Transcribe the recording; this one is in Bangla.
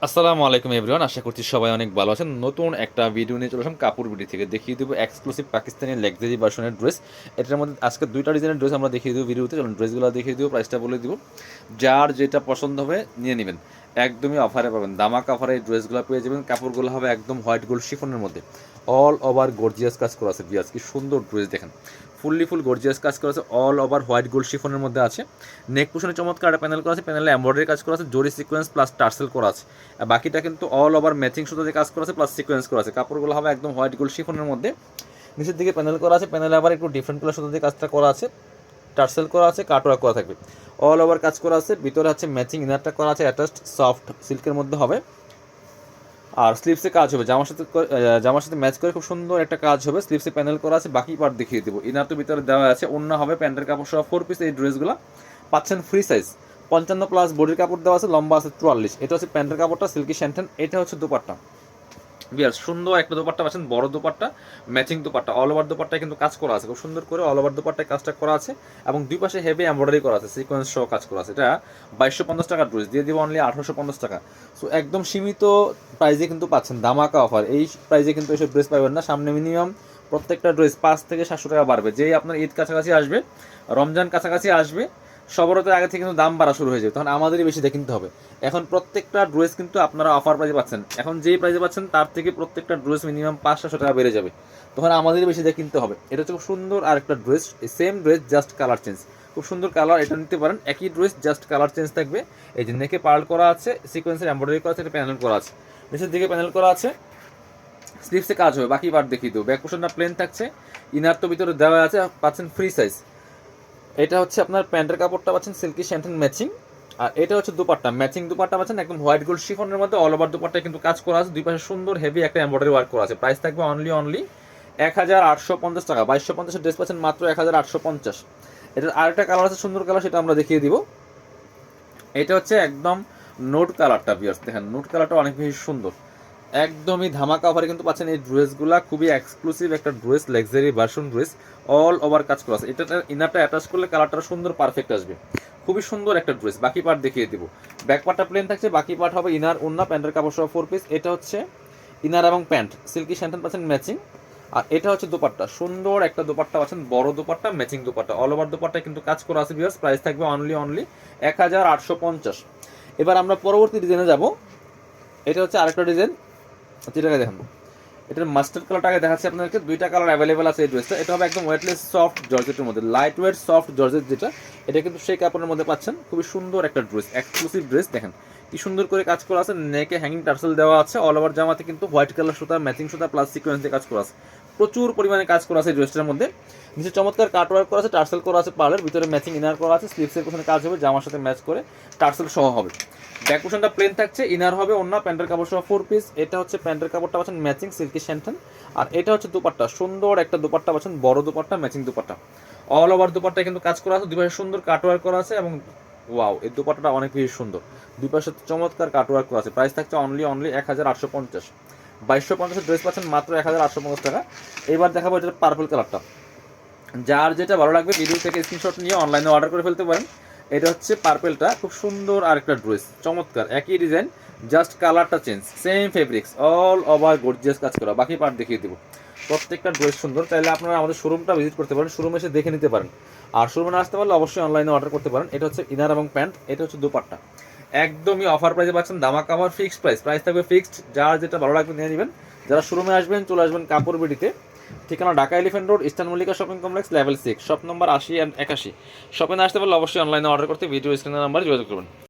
আসসালামু আলাইকুম এভরিওয়ান, আশা করছি সবাই অনেক ভালো আছেন। নতুন একটা ভিডিও নিয়ে চলে আসলাম কাপড় বিডি থেকে। দেখিয়ে দেবো এক্সক্লুসিভ পাকিস্তানি লাক্সারি ভার্সনের ড্রেস। এটার মধ্যে আজকে দুইটা ডিজাইনের ড্রেস আমরা দেখিয়ে দেবো ভিডিওতে। চলুন ড্রেসগুলো দেখিয়ে দেবো, প্রাইসটা বলে দিব। যার যেটা পছন্দ হবে নিয়ে নেবেন, একদমই অফারে পাবেন। দামাক অফারে এই ড্রেসগুলো পেয়ে যাবেন। কাপড়গুলো হবে একদম হোয়াইট গোল্ড শিফনের মধ্যে, অল ওভার গর্জিয়াস কাজ করা আছে। বিয়াস কি সুন্দর ড্রেস দেখেন, ফুল গর্জিয়াস কাজ করা আছে, অল ওভার হোয়াইট গোল্ড শিফনের মধ্যে আছে। নেক পোশনে চমৎকার একটা প্যানেল করা আছে, প্যানেলে এমব্রয়ডারি কাজ করা আছে, জরি সিকোয়েন্স প্লাস টার্সেল করা আছে। আর বাকিটা কিন্তু অল ওভার ম্যাচিং সুতাতে কাজ করা আছে প্লাস সিকোয়েন্স করা আছে। কাপড়গুলো হবে একদম হোয়াইট গোল্ড শিফনের মধ্যে। নিচের দিকে প্যানেল করা আছে, প্যানেলে আবার একটু ডিফারেন্ট কালার সুতা দিয়ে কাজটা করা আছে, টার্সেল করা আছে, কাটওয়ার্ক করা থাকবে, অল ওভার কাজ করা আছে। ভিতরে হচ্ছে ম্যাচিং ইনারটা করা আছে, অ্যাটাচড সফট সিল্কের মধ্যে হবে। আর স্লিপসে কাজ হবে, জামার সাথে ম্যাচ করে খুব সুন্দর একটা কাজ হবে। স্লিপসে প্যানেল করা আছে, বাকি পার্ট দেখিয়ে দেবো। ইনার তো ভিতরে দেওয়া আছে, অন্য হবে প্যান্টের কাপড় সহ 4 পিস। এই ড্রেসগুলো পাচ্ছেন ফ্রি সাইজ 55 প্লাস, বডির কাপড় দেওয়া আছে, লম্বা আছে 44। এটা হচ্ছে প্যান্টের কাপড়টা, সিল্কি শ্যান্টেন। এটা হচ্ছে দোপাট্টা। বিয়ার সুন্দর একটা দোপাট্টা পাচ্ছেন, বড় dupatta, matching dupatta. All over দোপাট্টায় কিন্তু কাজ করা আছে খুব সুন্দর করে, অল ওভার দোপাট্টায় কাজটা করা আছে এবং দুই পাশে হেভি এমব্রয়ডারি করা আছে, সিকোয়েন্স সহ কাজ করা আছে। এটা 2250 টাকা ড্রেস, দিয়ে দিব অনলি 1850 টাকা। সো একদম সীমিত প্রাইজে কিন্তু পাচ্ছেন, দামাকা অফার। এই প্রাইজে কিন্তু এসব ড্রেস পাবেন না। সামনে মিনিমাম প্রত্যেকটা ড্রেস 5 থেকে 700 টাকা বাড়বে। যেই আপনার ঈদ কাছাকাছি আসবে, রমজান কাছাকাছি আসবে, সবারও তো আগে থেকে কিন্তু দাম বাড়া শুরু হয়ে যাবে, তখন আমাদেরই বেশি দিয়ে কিনতে হবে। এখন প্রত্যেকটা ড্রেস কিন্তু আপনারা অফার প্রাইজে পাচ্ছেন। এখন যেই প্রাইজে পাচ্ছেন তার থেকে প্রত্যেকটা ড্রেস মিনিমাম 500 টাকা বেড়ে যাবে, তখন আমাদেরই বেশি দিয়ে কিনতে হবে। এটা হচ্ছে খুব সুন্দর আর একটা dress, same dress just colour change. খুব সুন্দর কালার, এটা নিতে পারেন। একই ড্রেস জাস্ট কালার চেঞ্জ থাকবে। এই যে নেকে পার্ল করা আছে, সিকোয়েন্সের এমব্রয়ডারি করা আছে, এটা প্যানেল করা আছে, নিচের দিকে প্যানেল করা আছে, স্লিপসে কাজ হবে। বাকি পার্ট দেখিয়ে দেবো। ব্যাক পোর্শনটা প্লেন থাকছে, ইনার তো ভিতরে দেওয়া আছে, পাচ্ছেন ফ্রি সাইজ। এটা হচ্ছে আপনার প্যান্টের কাপড়টা পাচ্ছেন সিল্কি শ্যান্টেন ম্যাচিং। আর এটা হচ্ছে দুপাট্টা, ম্যাচিং দুপাট্টা পাচ্ছেন একদম হোয়াইট গোল্ড শিফনের মধ্যে। অল ওভার দুপাট্টা কিন্তু কাজ করা আছে, দুই পাশে সুন্দর হেভি একটা এমব্রয়ডারি ওয়ার্ক করা আছে। প্রাইস থাকবে অনলি 1850 টাকা। 2250 ড্রেস পাচ্ছেন মাত্র 1850। এটার আরেকটা কালার আছে সুন্দর কালার, সেটা আমরা দেখিয়ে দিব। এটা হচ্ছে একদম নোট কালারটা। বিয়ার্স দেখেন, নোট কালারটা অনেক বেশি সুন্দর, একদমই ধামাকা অফারে কিন্তু পাচ্ছেন এই ড্রেসগুলা। খুবই এক্সক্লুসিভ একটা dress, luxury version dress, all over কাজ করা আছে। এটা ইনারটা অ্যাটাচ করলে কালারটা সুন্দর পারফেক্ট আসবে। খুবই সুন্দর একটা ড্রেস। বাকি পার্ট দেখিয়ে দিব। ব্যাক পার্টটা প্লেন থাকছে, বাকি পার্ট হবে ইনার, ওন্না, প্যান্টের কাপড় সহ 4 পিস। এটা হচ্ছে ইনার এবং প্যান্ট, সিল্কি শ্যান্টেন পাচ্ছেন ম্যাচিং। আর এটা হচ্ছে দোপাট্টা, সুন্দর একটা দোপাট্টা পাচ্ছেন, বড় dupatta, matching dupatta, all over dupatta কিন্তু কাজ করা আছে। ভিউয়ার্স প্রাইস থাকবে অনলি 1850। এবার আমরা পরবর্তী ডিজাইনে যাব। এটা হচ্ছে আরেকটা ডিজাইন, যেটাকে দেখাবো। এটার মাস্টার্ড কালারটাকে দেখাচ্ছি আপনাদেরকে। দুইটা কালার অ্যাভেলেবেল আছে এই ড্রেসটা। এটা হবে একদম ওয়েটলেস সফট জর্জেটের মধ্যে, লাইট ওয়েট সফট জর্জেট যেটা, এটা কিন্তু সেই কাপড়ের মধ্যে পাচ্ছেন। খুবই সুন্দর একটা ড্রেস, এক্সক্লুসিভ ড্রেস। দেখেন কি সুন্দর করে কাজ করা আছে, নেকে হ্যাঙ্গিং টার্সেল দেওয়া আছে। অল ওভার জামাতে কিন্তু হোয়াইট কালার সুতা, ম্যাচিং সুতা প্লাস সিকোয়েন্স দিয়ে কাজ করা আছে। প্রচুর পরিমাণে কাজ করা আছে এই ড্রেসটার মধ্যে। নিচে চমৎকার কাটওয়ার্ক করা আছে, টার্সেল করা আছে পার্লের ভিতরে, ম্যাচিং ইনার করা আছে। স্লিভসের পেছনে কাজ হবে, জামার সাথে ম্যাচ করে টার্সেল সহ হবে। ব্যাক পোর্শনটা প্লেন থাকছে, ইনার হবে অন্য, প্যান্টের কাপড় সহ 4 পিস। এটা হচ্ছে প্যান্টের কাপড়টা পাচ্ছেন ম্যাচিং সিল্কি শ্যান্টেন। আর এটা হচ্ছে দুপাট্টা, সুন্দর একটা দুপাট্টা পাচ্ছেন, বড় dupatta, matching dupatta. All over dupatta কিন্তু কাজ করা আছে, দুই পাশে সুন্দর কাটওয়ার্ক করা আছে এবং ওয়াও, এই দুপাট্টাটা অনেক বেশি সুন্দর। দুই পাশে চমৎকার কাটওয়ার্ক করা আছে। প্রাইস থাকছে অনলি 1850। 2250 ড্রেস পাচ্ছেন মাত্র 1850 টাকা। এবার দেখাবো এটা পার্পল কালারটা। যার যেটা ভালো লাগবে ভিডিও থেকে স্ক্রিনশট নিয়ে অনলাইনে অর্ডার করে ফেলতে পারেন। এটা হচ্ছে পার্পেলটা, খুব সুন্দর আরেকটা ড্রেস, চমৎকার একই ডিজাইন, জাস্ট কালারটা change, same fabrics, all over gorgeous কাজ করা। বাকি পার্ট দেখিয়ে দেবো। প্রত্যেকটা ড্রেস সুন্দর। চাইলে আপনারা আমাদের শোরুমটা ভিজিট করতে পারেন, শোরুমে এসে দেখে নিতে পারেন। আর শোরুমে না আসতে পারলে অবশ্যই অনলাইনে অর্ডার করতে পারেন। এটা হচ্ছে ইনার এবং প্যান্ট, এটা হচ্ছে দুপাট্টা। একদমই অফার প্রাইসে পাচ্ছেন, দামাক অফার, ফিক্সড প্রাইস থাকবে ফিক্সড। যার যেটা ভালো লাগবে নিয়ে নেবেন। যারা শোরুমে আসবেন চলে আসবেন কাপড় বিডিতে। ঠিকানা Dhaka elephant road, eastern Mallika shopping complex, level 6, shop number 80 and 81। শপে না আসতে পারলে অবশ্যই অনলাইনে অর্ডার করতে ভিডিও স্ক্রিনের নাম্বারে যোগাযোগ করবেন।